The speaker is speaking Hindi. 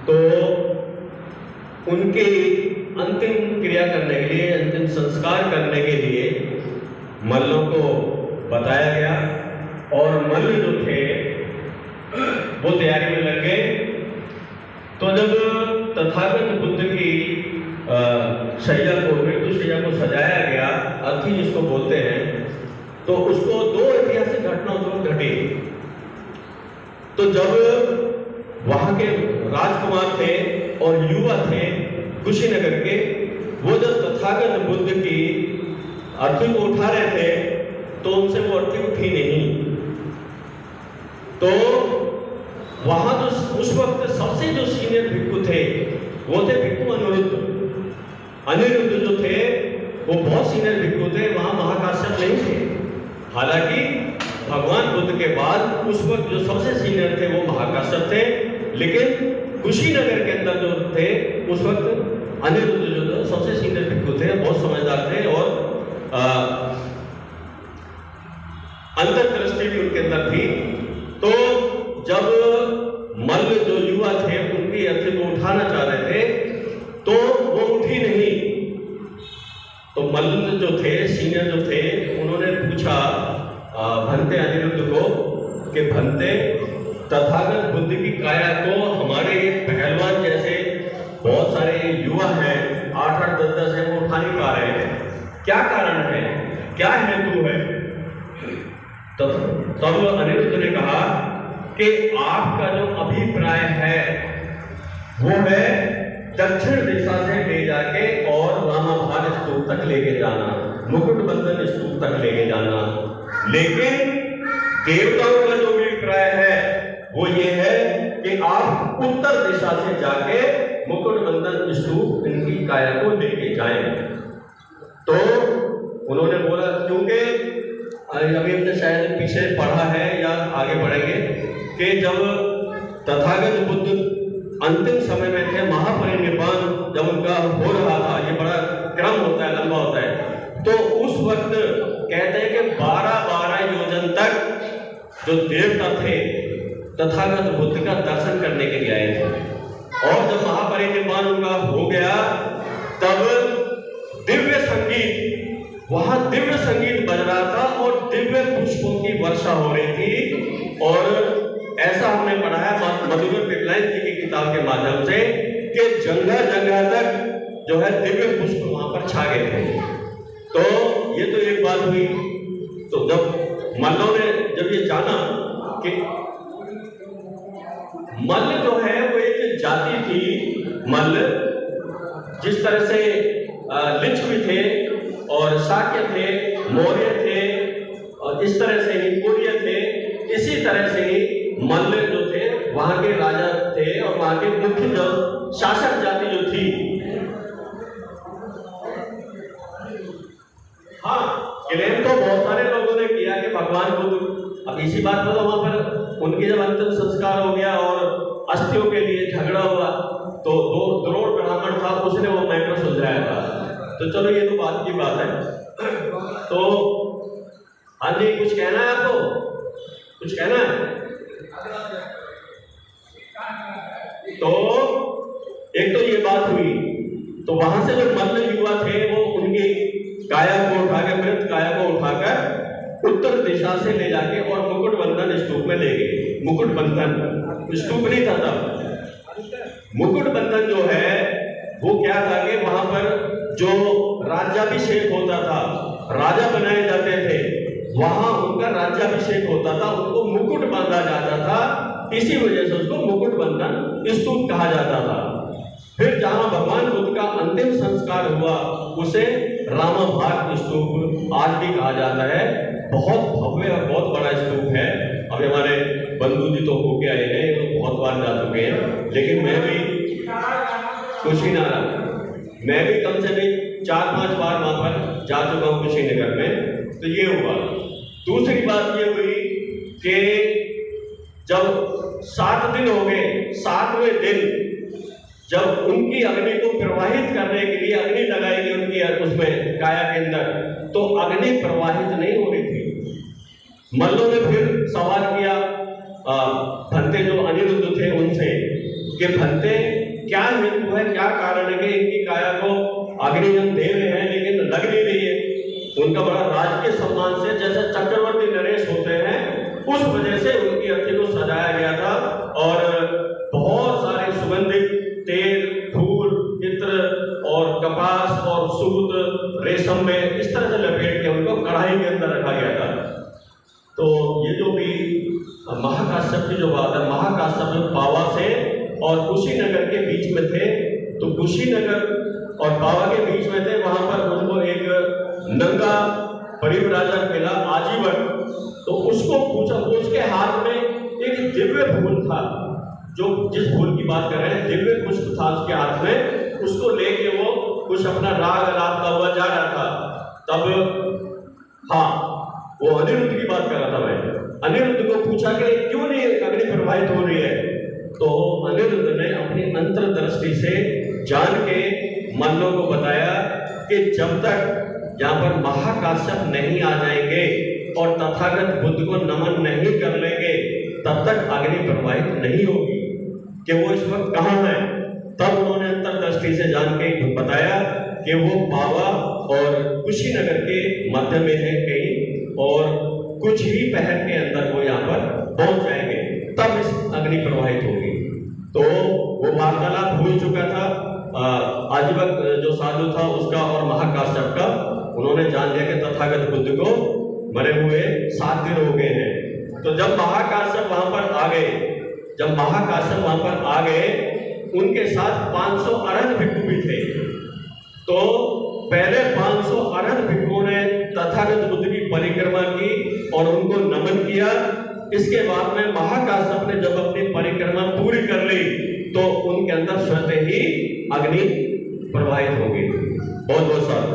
तो उनकी अंतिम क्रिया करने के लिए, अंतिम संस्कार करने के लिए मल्लों को बताया गया और मल्ल जो थे वो तैयारी में लग गए। तो जब तथागत बुद्ध की शैया को, मृत्यु शैया को सजाया गया, अर्थी जिसको बोलते हैं, तो उसको दो ऐतिहासिक घटनाओं घटी। तो जब वहां के राजकुमार थे और युवा थे कुशीनगर के, वो जब तथागत बुद्ध की अर्थी को उठा रहे थे तो उनसे वो अर्थी उठी नहीं। तो वहां तो उस वक्त सबसे जो सीनियर भिक्खु थे वो थे भिक्खु अनिरुद्ध। अनिरुद्ध जो थे वो बहुत सीनियर भिक्खु थे, वहां महाकाश्यप नहीं थे। हालांकि भगवान बुद्ध के बाद उस वक्त जो सबसे सीनियर थे वो महाकाश्यप थे, लेकिन कुशीनगर के अंदर जो थे उस वक्त अनिरुद्ध जो थे सबसे सीनियर भिक्खु थे, बहुत समझदार थे और अंतर्दृष्टि भी उनके अंदर थी। तो जब मल्ल जो युवा थे उनकी अर्थी को उठाना चाह रहे थे तो वो उठी नहीं। तो मल्ल जो थे, सीनियर जो थे, उन्होंने पूछा भंते अनिरुद्ध को कि भंते, तथागत बुद्ध की काया को हमारे पहलवान जैसे बहुत सारे युवा हैं, 8-8, 10-10 हैं, वो उठा नहीं पा रहे हैं, क्या कारण है, क्या हेतु है? तो तब अनिरुद्ध ने कहा कि आपका जो अभिप्राय है वो है दक्षिण दिशा से ले जाके और रामाभाग स्तूप तक लेके जाना, मुकुट बंधन स्तूप तक लेके जाना। लेकिन देवताओं का जो अभिप्राय है वो ये है कि आप उत्तर दिशा से जाके मुकुट बंधन स्तूप इनकी काया को लेके जाएं। तो उन्होंने बोला, क्योंकि अभी हमने शायद पीछे पढ़ा है या आगे पढ़ेंगे कि जब तथागत बुद्ध अंतिम समय में थे, महापरिनिर्वाण जब उनका हो रहा था, ये बड़ा क्रम होता है, लंबा होता है, तो उस वक्त कहते हैं कि 12-12 योजन तक जो देवता थे तथागत बुद्ध का दर्शन करने के लिए आए थे। और जब महापरिनिर्वाण उनका हो गया तब दिव्य संगीत, वहां दिव्य संगीत बज रहा था और दिव्य पुष्पों की वर्षा हो रही थी। और ऐसा हमने पढ़ा है मधुकर पिपलाइन जी की किताब के माध्यम से कि जगह जगह तक जो है दिव्य पुष्प वहां पर छा गए थे। तो ये तो एक बात हुई। तो जब मल्लों ने जब ये जाना कि मल्ल जो है वो एक जाति थी, मल्ल जिस तरह से लिच्छवी थे और शाक्य थे, मौर्य थे और इस तरह से ही कोरिय थे, इसी तरह से ही मल्ल जो थे वहां के राजा थे और वहां के मुख्य जो शासक जाति जो थी। हाँ, क्लेम तो बहुत सारे लोगों ने किया कि भगवान बुद्ध, अब इसी बात पर तो वहां पर उनकी जब अंतिम संस्कार हो गया और अस्थियों के लिए झगड़ा हुआ तो द्रोण ब्राह्मण था, उसने वो मैटर सुलझाया था। तो चलो ये तो बात की बात है। तो हाँ जी, कुछ कहना है आपको? कुछ कहना है? तो एक तो ये बात हुई। तो वहां से जो मल्ल युवा थे वो उनकी काया को उठाकर, मृत काया को उठाकर उत्तर दिशा से ले जाके और मुकुट बंधन स्तूप में ले गए। मुकुट बंधन स्तूप नहीं था तब। मुकुट बंधन जो है वो क्या था कि वहां पर जो राज्याभिषेक होता था, राजा बनाए जाते थे, वहां उनका राज्याभिषेक होता था, उनको मुकुट बांधा जाता था, इसी वजह से उसको मुकुट बंधन स्तूप कहा जाता था। फिर जहां भगवान बुद्ध का अंतिम संस्कार हुआ उसे रामाभाग स्तूप आज भी कहा जाता है। बहुत भव्य और बहुत बड़ा स्तूप है। अभी हमारे बंधु जी तो होके आए हैं, तो बहुत बार जा चुके हैं, लेकिन मैं भी कुशीनगर, मैं भी कम से कम 4-5 बार वहां पर जा चुका हूँ कुशीनगर में। तो ये हुआ। दूसरी बात ये हुई कि जब 7 दिन हो गए, 7वें दिन जब उनकी अग्नि को प्रवाहित करने के लिए अग्नि लगाई गई उनकी उसमें काया के अंदर, तो अग्नि प्रवाहित नहीं हो रही थी। मल्लों ने फिर सवाल किया भंते जो अनिरुद्ध थे उनसे कि भंते क्या हेतु है, क्या कारण है कि इनकी काया को अग्नि हम दे रहे हैं लेकिन लग नहीं रही है। उनका बड़ा राजकीय सम्मान से, जैसे चक्रवर्ती नरेश होते हैं, उस वजह से उनकी अर्थी को सजाया गया था और बहुत सारे सुगंधित तेल, फूल, इत्र और कपास और सूत, रेशम में इस तरह से लपेट के उनको कढ़ाई के अंदर रखा गया था। तो ये जो भी महाकाश्यप की जो बात है, महाकाश्यप पावा से और कुशीनगर के बीच में थे, तो कुशीनगर और पावा के बीच में थे, वहां पर उनको एक नंगा परिव्राजक मिला आजीवन। तो उसको पूछा, उसके हाथ में एक दिव्य फूल था, जो जिस फूल की बात कर रहे हैं, दिव्य पुष्प था उसके हाथ में, उसको लेके वो कुछ अपना राग आलापता हुआ जा रहा था। तब हाँ, वो अनिरुद्ध की बात कर रहा था मैं। अनिरुद्ध को पूछा कि क्यों नहीं अग्नि प्रवाहित हो रही है, तो अनिरुद्ध ने अपनी अंतर्दृष्टि से जान के मल्लों को बताया कि जब तक यहाँ पर महाकाश्यप नहीं आ जाएंगे और तथागत बुद्ध को नमन नहीं कर लेंगे, तब तक अग्नि प्रवाहित नहीं होगी, कि वो इस वक्त कहाँ है। तब उन्होंने अंतर्दृष्टि से जान के बताया कि वो पावा और कुशीनगर के मध्य में है कहीं, और कुछ ही पहर के अंदर वो यहाँ पर पहुंच जाएंगे, तब इस अग्नि प्रवाहित होगी। तो वो वार्तालाप हो चुका था आजीवक जो साधु था उसका और महाकाश्यप का। उन्होंने जान लिया कि तथागत बुद्ध को मरे हुए 7 दिन हो गए हैं। तो जब महाकाश्यप वहां पर आ गए, जब महाकाश्यप वहां पर आ गए, उनके साथ 500 अरहत भिक्षु भी थे। तो पहले 500 अरहत भिक्षुओं ने तथागत बुद्ध की परिक्रमा की और उनको नमन किया। इसके बाद में महाकाश्यप ने जब अपनी परिक्रमा पूरी कर ली, तो उनके अंदर स्वतः ही अग्नि प्रवाहित हो गई। बहुत बहुत साधु।